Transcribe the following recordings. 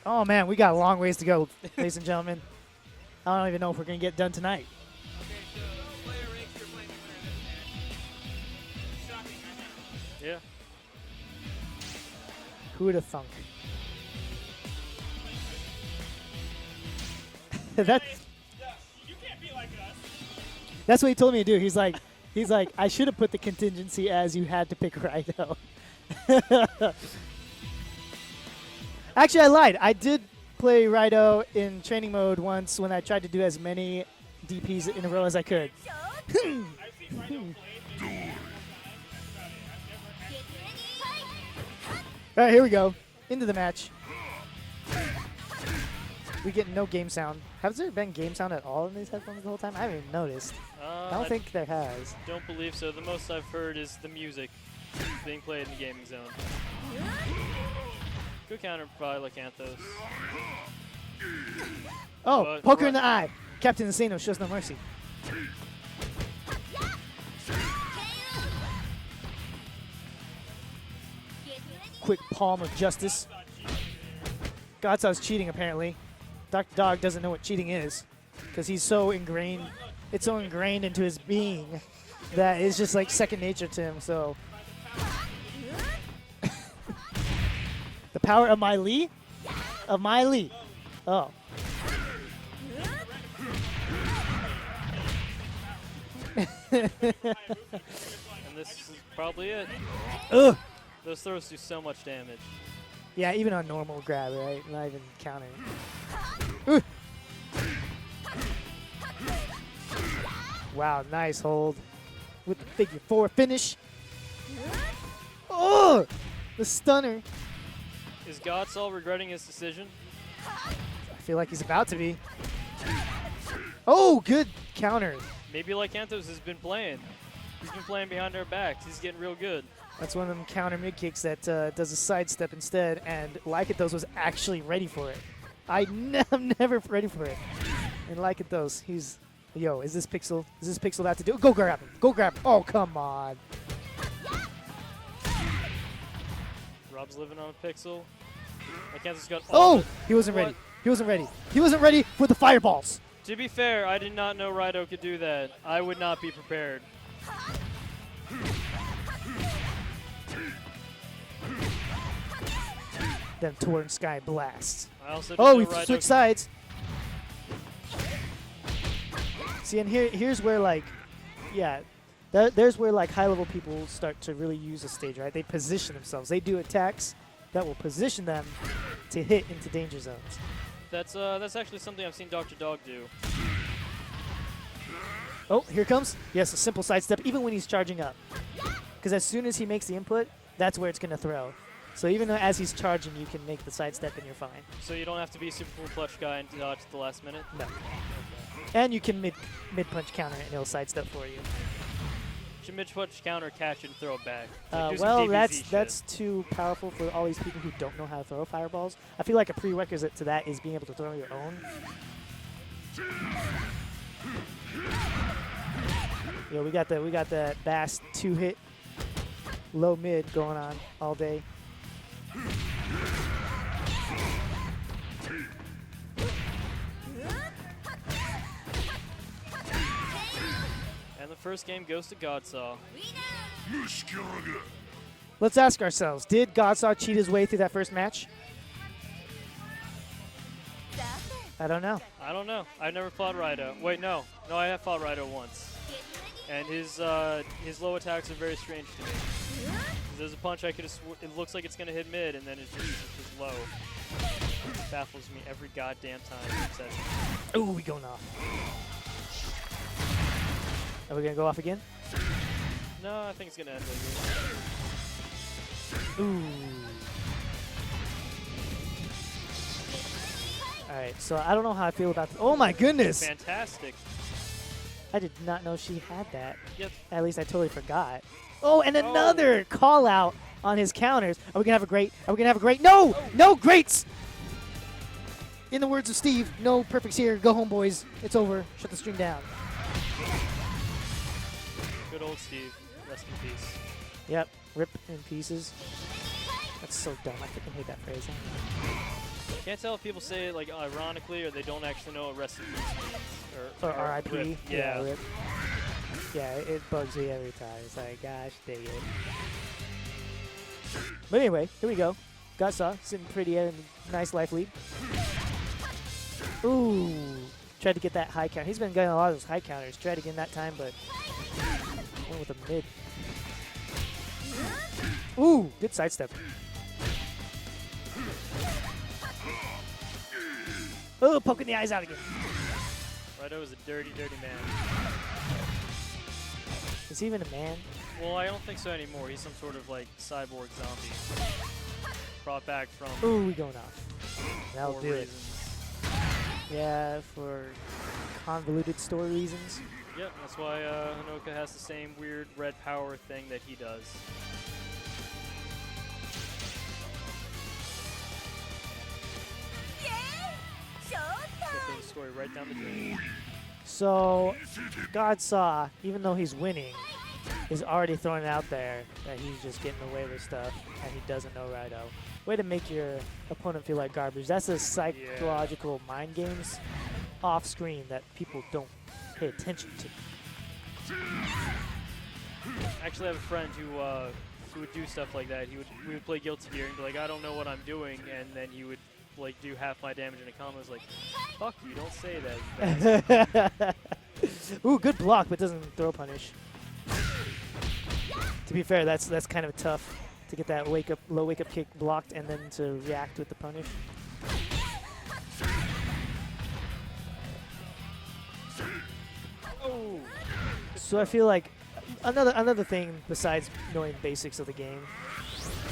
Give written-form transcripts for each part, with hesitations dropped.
Oh, man, we got a long ways to go, ladies and gentlemen. I don't even know if we're going to get done tonight. Yeah. Who would have thunk? That's You can't be like us. That's what he told me to do. He's like, I should have put the contingency as you had to pick Rido. Actually, I lied. I did play Rido in training mode once when I tried to do as many DPs in a row as I could. I've seen Rhino play. All right, here we go. Into the match. We get no game sound. Has there been game sound at all in these headphones the whole time? I haven't even noticed. I don't think there has. Don't believe so. The most I've heard is the music being played in the gaming zone. Good counter by Lycanthos. Oh, But poker in the eye. Captain Insano shows no mercy. Quick palm of justice. Godsaw's cheating, apparently. Dr. Dog doesn't know what cheating is because he's so ingrained. It's so ingrained into his being that it's just like second nature to him. So the power of my Lee? Of my Lee. Oh. And this is probably it. Ugh. Those throws do so much damage. Yeah, even on normal grab, right? Not even counting. Ooh. Wow, nice hold with the figure four finish. Oh, the stunner. Is Godsaw regretting his decision? I feel like he's about to be. Oh, good counter. Maybe Lycanthos has been playing. He's been playing behind our backs. He's getting real good. That's one of them counter mid kicks that does a sidestep instead, and Lycanthos was actually ready for it. I'm never ready for it. And Lycanthos, he's, yo, is this Pixel about to do it? Go grab him. Go grab him. Oh, come on. Rob's living on a pixel. Lycanthos got all Oh, he wasn't ready. He wasn't ready. He wasn't ready for the fireballs. To be fair, I did not know Rido could do that. I would not be prepared. Then Torn Sky Blast. I also didn't Oh, know we Rido switched sides. See, and here's where, like, yeah, there's where, like, high-level people start to really use a stage, right? They position themselves. They do attacks that will position them to hit into danger zones. That's actually something I've seen Dr. Dog do. Oh, here it comes. Yes, a simple sidestep, even when he's charging up. Because as soon as he makes the input, that's where it's going to throw. So even though as he's charging, you can make the sidestep and you're fine. So you don't have to be a super cool clutch guy and dodge at the last minute? No. And you can mid punch counter and it'll sidestep for you. Should mid-punch counter, catch, and throw it back. Like, do some Well, DBZ that's too powerful for all these people who don't know how to throw fireballs. I feel like a prerequisite to that is being able to throw your own. Yeah, we got the Bass 2-hit low mid going on all day. And the first game goes to Godsaw. Let's ask ourselves, did Godsaw cheat his way through that first match? I don't know. I don't know. I've never fought Rido. Wait, no. No, I have fought Rido once. And his low attacks are very strange to me. There's a punch I could have it looks like it's going to hit mid, and then it's just low. It baffles me every goddamn time. Ooh, we going off. Are we going to go off again? No, I think it's going to end like Ooh. All right, so I don't know how I feel about this. Oh, my goodness. Fantastic. I did not know she had that. Yep. At least I totally forgot. Oh, and another call out on his counters. Are we going to have a great? Are we going to have a great? No! No greats! In the words of Steve, no perfects here. Go home, boys. It's over. Shut the stream down. Good old Steve. Rest in peace. Yep. Rip in pieces. That's so dumb. I freaking hate that phrase. Can't tell if people say it like ironically or they don't actually know what rest in peace means. Or RIP. RIP. Yeah. RIP. Yeah, it bugs me every time. It's like, gosh, dang it. But anyway, here we go. Gatsa sitting pretty at a nice life lead. Ooh. Tried to get that high count. He's been getting a lot of those high counters. Tried to get in that time, but went with a mid. Ooh, good sidestep. Oh, poking the eyes out again. Rido is a dirty, dirty man. Is he even a man? Well, I don't think so anymore. He's some sort of like cyborg zombie. Brought back from Ooh, we going off. That'll for do it. reasons. Yeah, for convoluted story reasons. Yep, that's why Hanoka has the same weird red power thing that he does. Flipping the story right down the drain. So, Godsaw, even though he's winning, is already throwing it out there that he's just getting away with stuff and he doesn't know Rido. Way to make your opponent feel like garbage. That's a psychological mind games off screen that people don't pay attention to. Actually, I have a friend who would do stuff like that. We would play Guilty Gear and be like, I don't know what I'm doing, and then he would like do half my damage in a combo. I was like, fuck you, don't say that. Ooh, good block, but doesn't throw punish. To be fair, that's kind of tough to get that low wake up kick blocked and then to react with the punish. Oh. So I feel like another thing besides knowing basics of the game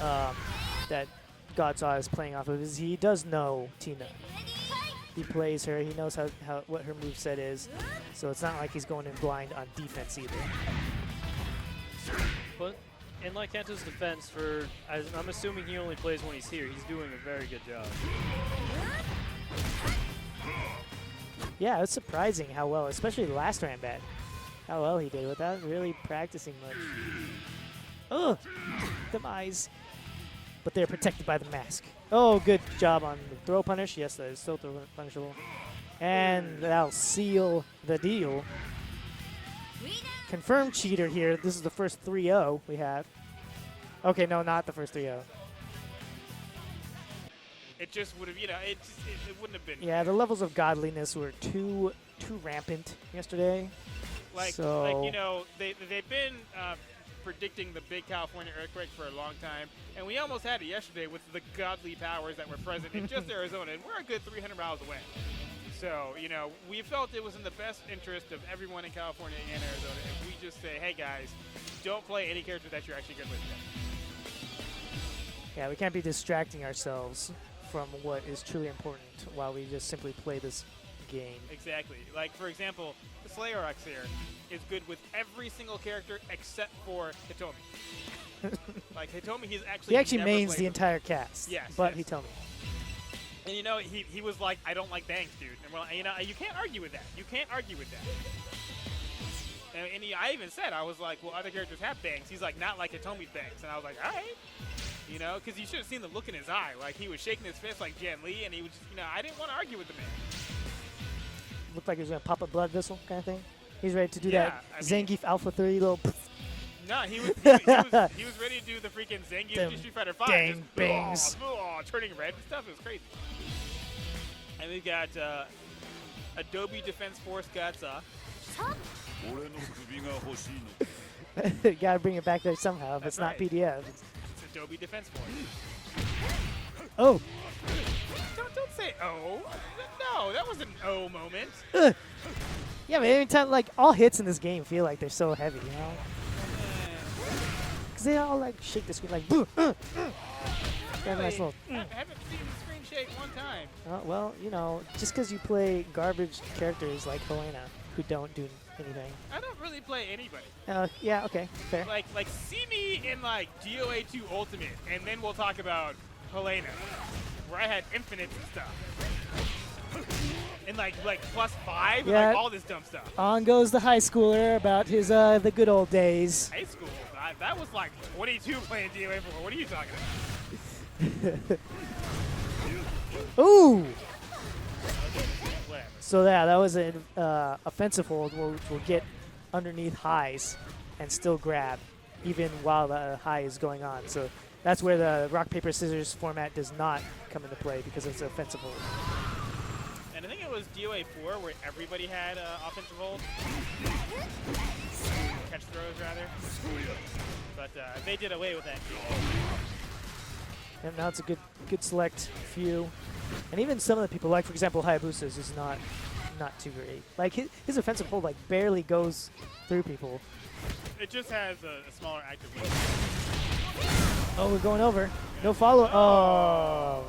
that Godsaw is playing off of is he does know Tina. He plays her. He knows what her moveset is. So it's not like he's going in blind on defense either. But in like Kanto's defense, I'm assuming he only plays when he's here. He's doing a very good job. Yeah, it's surprising how well, especially the last Ranbat, how well he did without really practicing much. Ugh, demise. But they're protected by the mask. Oh, good job on the throw punish. Yes, that is still throw punishable. And that'll seal the deal. Confirmed cheater here. This is the first 3-0 we have. Okay, no, not the first 3-0. It just would have, you know, it wouldn't have been. Yeah, the levels of godliness were too rampant yesterday. Like you know, they've been predicting the big California earthquake for a long time, and we almost had it yesterday with the godly powers that were present in just Arizona, and we're a good 300 miles away. So, you know, we felt it was in the best interest of everyone in California and Arizona if we just say, hey guys, don't play any character that you're actually good with yet. Yeah, we can't be distracting ourselves from what is truly important while we just simply play this game. Exactly. Like, for example, the Slayer X here is good with every single character except for Hitomi. Like, Hitomi, he actually never mains played the with. entire cast. Yes, But yes. Hitomi. And, you know, he was like, I don't like bangs, dude. And we're like, you know, you can't argue with that. You can't argue with that. And I even said, I was like, well, other characters have bangs. He's like, not like Hitomi's bangs. And I was like, all right. You know, because you should have seen the look in his eye. Like, he was shaking his fist like Jen Li, and he was just, you know, I didn't want to argue with the man. Looked like he was going to pop a blood vessel kind of thing. He's ready to do Yeah, that I mean- Zangief Alpha 3 little... No, he was ready to do the freaking Zangief Them Street Fighter 5. dang just, bangs. Turning red and stuff. It was crazy. And we got Adobe Defense Force Gatsa. Gotta bring it back there somehow if That's it's not right. PDF. It's Adobe Defense Force. Oh! Don't say oh. No, that was an oh moment. Yeah, but every time, like, all hits in this game feel like they're so heavy, you know? Because they all, like, shake the screen, like, boo! Got a nice little... I haven't seen the screen shake one time. Well, you know, just because you play garbage characters like Helena who don't do anything. I don't really play anybody. Yeah, okay, fair. Like see me in like DOA 2 Ultimate, and then we'll talk about Helena, where I had infinites and stuff, and like +5, and Yeah. like all this dumb stuff. On goes the high schooler about his the good old days. High school, that was like 22 playing DOA 4. What are you talking about? Ooh! Whatever. So yeah, that was an offensive hold where we'll get underneath highs and still grab, even while the high is going on. So that's where the rock, paper, scissors format does not come into play because it's an offensive hold. And I think it was DOA 4 where everybody had offensive hold. Catch throws, rather. But they did away with that. And now it's a good select few. And even some of the people, like for example Hayabusa's, is not too great. Like his offensive hold like barely goes through people. It just has a smaller active weight. Oh, we're going over. No follow. Oh.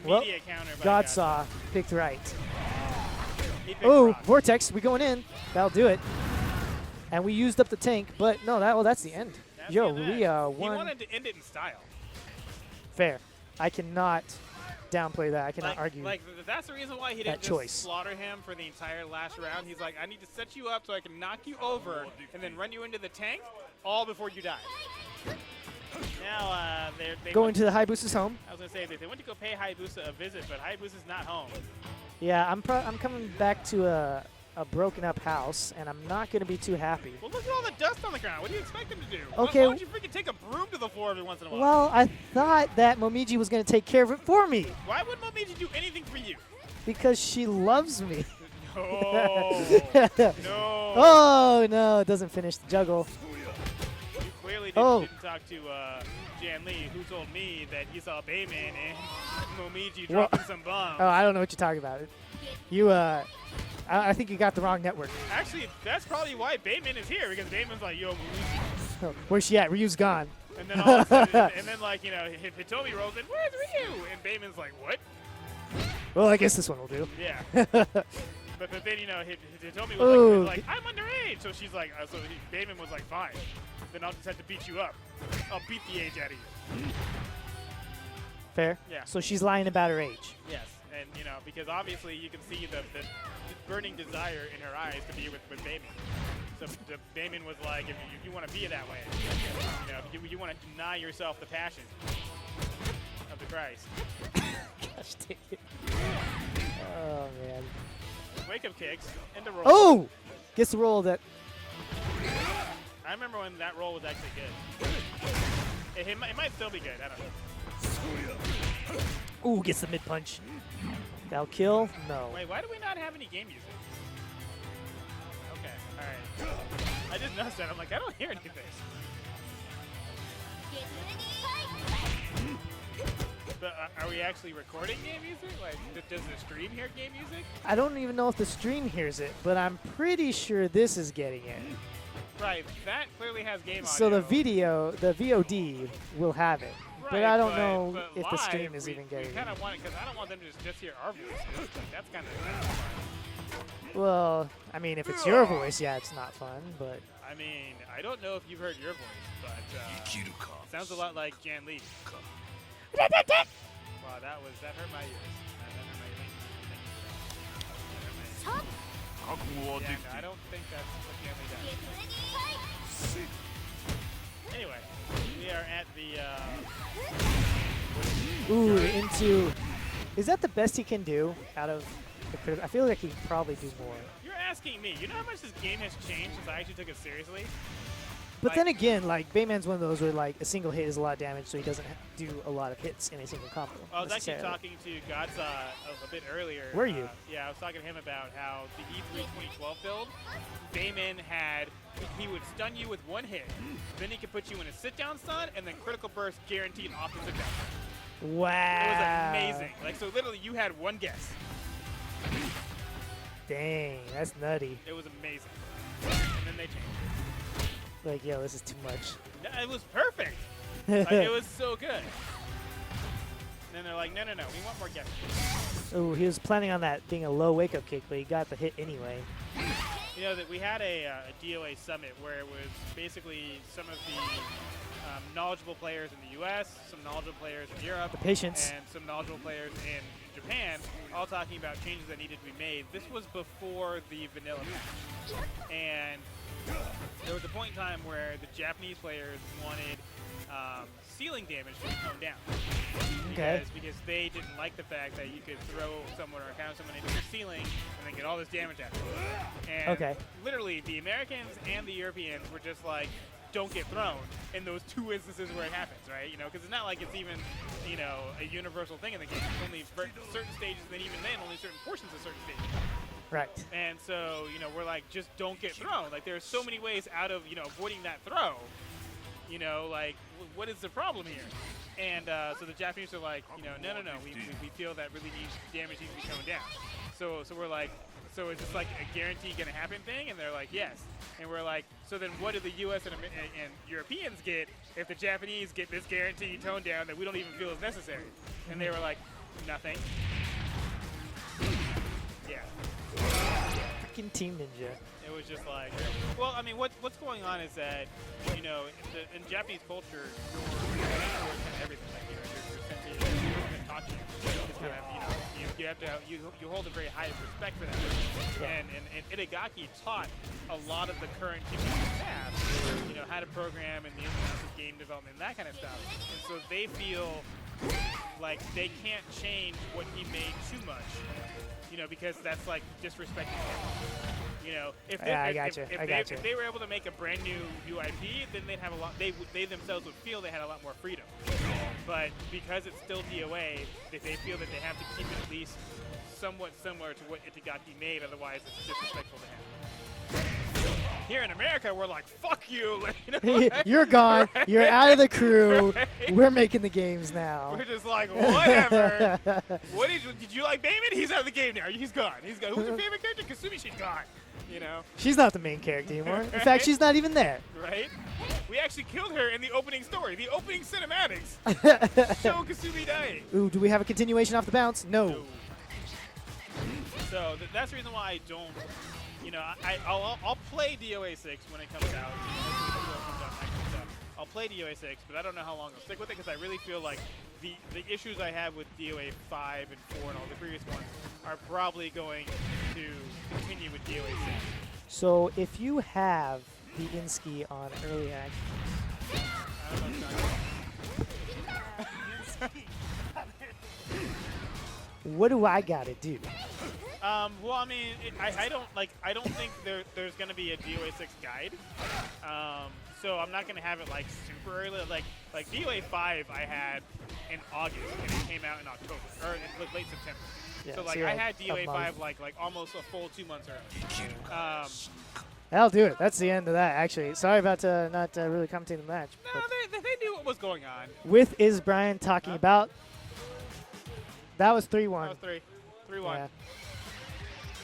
Well, Immediate counter by Godsaw picked right. He picked Oh, rock. Vortex, we going in. That'll do it. And we used up the tank, but no, that's the end. That's Yo, the end of we that. won. He wanted to end it in style. Fair. I cannot downplay that. I cannot Like, argue. that's the reason why he that didn't choice. just slaughter him for the entire last round. He's like, I need to set you up so I can knock you over and then run you into the tank all before you die. Now they Going went, to the Hayabusa's home. I was gonna say they went to go pay Hayabusa a visit, but Hayabusa's not home. Yeah, I'm coming back to a broken up house, and I'm not going to be too happy. Well, look at all the dust on the ground. What do you expect him to do? Okay. Why don't you freaking take a broom to the floor every once in a while? Well, I thought that Momiji was going to take care of it for me Why would Momiji do anything for you? because she loves me. No. No. Oh, no, it doesn't finish the juggle. You clearly Oh. didn't talk to Jan Lee, who told me that he saw Bayman and Momiji dropping some bombs. Oh, I don't know what you're talking about. I think you got the wrong network. Actually, that's probably why Bayman is here, because Bayman's like, yo, Momiji. Where's she at? Ryu's gone. And then all of a sudden, and then like, you know, Hitomi rolls in, where's Ryu? And Bayman's like, what? Well, I guess this one will do. Yeah. But then, you know, Hitomi Ooh. was like, I'm underage. So she's like, Bayman was like, fine. Then I'll just have to beat you up. I'll beat the age out of you. Fair. Yeah. So she's lying about her age. Yes. And, you know, because obviously you can see the burning desire in her eyes to be with Bayman. So Bayman was like, if you want to be that way, you know, if you want to deny yourself the passion of the Christ. Gosh dang it. Oh, man. Wake up kicks into roll. Oh! Gets the roll that. I remember when that roll was actually good. It might still be good. I don't know. Ooh, gets the mid punch. That'll kill? No. Wait, why do we not have any game music? Okay, alright. I just noticed that. I'm like, I don't hear anything. But are we actually recording game music? Like, does the stream hear game music? I don't even know if the stream hears it, but I'm pretty sure this is getting it. Right, that clearly has game audio. So the VOD will have it. But Right, I don't know but if the live, stream is we even getting kind it. of want it, because I don't want them to just hear our voices. Like, that's kind of fun. Well, I mean, if it's your voice, yeah, it's not fun, but... I mean, I don't know if you've heard your voice, but it sounds a lot like Jan Lee. Wow, that hurt my ears. That hurt my ears. Yeah, no, I don't think that's what Jan Lee does. Anyway, we are at the Ooh, into... Is that the best he can do out of the critical? I feel like he can probably do more. You're asking me. You know how much this game has changed since I actually took it seriously? But Like- then again, like, Bayman's one of those where, like, a single hit is a lot of damage, so he doesn't do a lot of hits in a single combo. I was actually necessarily. talking to Godsa a bit earlier. Were you? Yeah, I was talking to him about how the E3 2012 build, Bayman had, he would stun you with one hit, then he could put you in a sit-down stun, and then critical burst guaranteed off the sit-down stun. Wow. It was amazing. Like, so literally you had one guess. Dang, that's nutty. It was amazing. And then they changed it. Like, yo, this is too much. No, it was perfect. Like, it was so good. And then they're like, no, we want more guesses. Oh, he was planning on that being a low wake-up kick, but he got the hit anyway. You know, that we had a DOA summit where it was basically some of the knowledgeable players in the U.S., some knowledgeable players in Europe, The patience. and some knowledgeable players in Japan, all talking about changes that needed to be made. This was before the vanilla patch. And there was a point in time where the Japanese players wanted ceiling damage was toned down. Okay. Because they didn't like the fact that you could throw someone or counter someone into the ceiling and then get all this damage out of it. And literally, the Americans and the Europeans were just like, don't get thrown in those 2 instances where it happens, right? You know, because it's not like it's even, you know, a universal thing in the game. It's only for certain stages, and then even then, only certain portions of certain stages. Right. And so, you know, we're like, just don't get thrown. Like, there's so many ways out of, you know, avoiding that throw. You know, like, what is the problem here? And so the Japanese are like, you know, no, we feel that really damage needs to be toned down. So we're like, so is this like a guarantee gonna happen thing? And they're like, yes. And we're like, so then what do the U.S. and Europeans get if the Japanese get this guarantee toned down that we don't even feel is necessary? And they were like, nothing. Yeah. Freaking Team Ninja. It was just like, well, I mean, what's going on is that, you know, in Japanese culture, your kind of everything. Like, you know, your sensei, your Tachi, is kind of, you know, you have to you hold a very high respect for that person. And Itagaki taught a lot of the current Japanese staff, you know, how to program and the ins of game development and that kind of stuff. And so they feel like they can't change what he made too much, you know, because that's like disrespecting him. You know, if they were able to make a brand new UIP, then they'd have a lot. They themselves would feel they had a lot more freedom. But because it's still DOA, they feel that they have to keep it at least somewhat similar to what Itagaki made. Otherwise, it's disrespectful to him. Here in America, we're like, fuck you. You know, You're gone. Right? You're out of the crew. Right? We're making the games now. We're just like, whatever. What did you like Bayman? He's out of the game now. He's gone. He's gone. Who's your favorite character? Kasumi, she's gone. You know? She's not the main character anymore. Right? In fact, she's not even there. Right? We actually killed her in the opening story. The opening cinematics show Kasumi dying. Ooh, do we have a continuation off the bounce? No. So that's the reason why I don't, you know, I'll play DOA 6 when it comes out. I'll play DOA 6, but I don't know how long I'll stick with it because I really feel like the issues I have with DOA 5 and 4 and all the previous ones are probably going to continue with DOA 6. So if you have the Inski on early access, I don't know. what do I gotta do? Well, I mean, I don't think there's going to be a DOA 6 guide. So I'm not going to have it like super early. Like DOA 5 I had in August and it came out in October or in late September. Yeah, so like I had DOA 5 like almost a full 2 months early. That'll do it. That's the end of that, actually. Sorry about not really commentating the match. No, they knew what was going on. With Is Brian talking about, that was 3-1. That was 3-1. Yeah.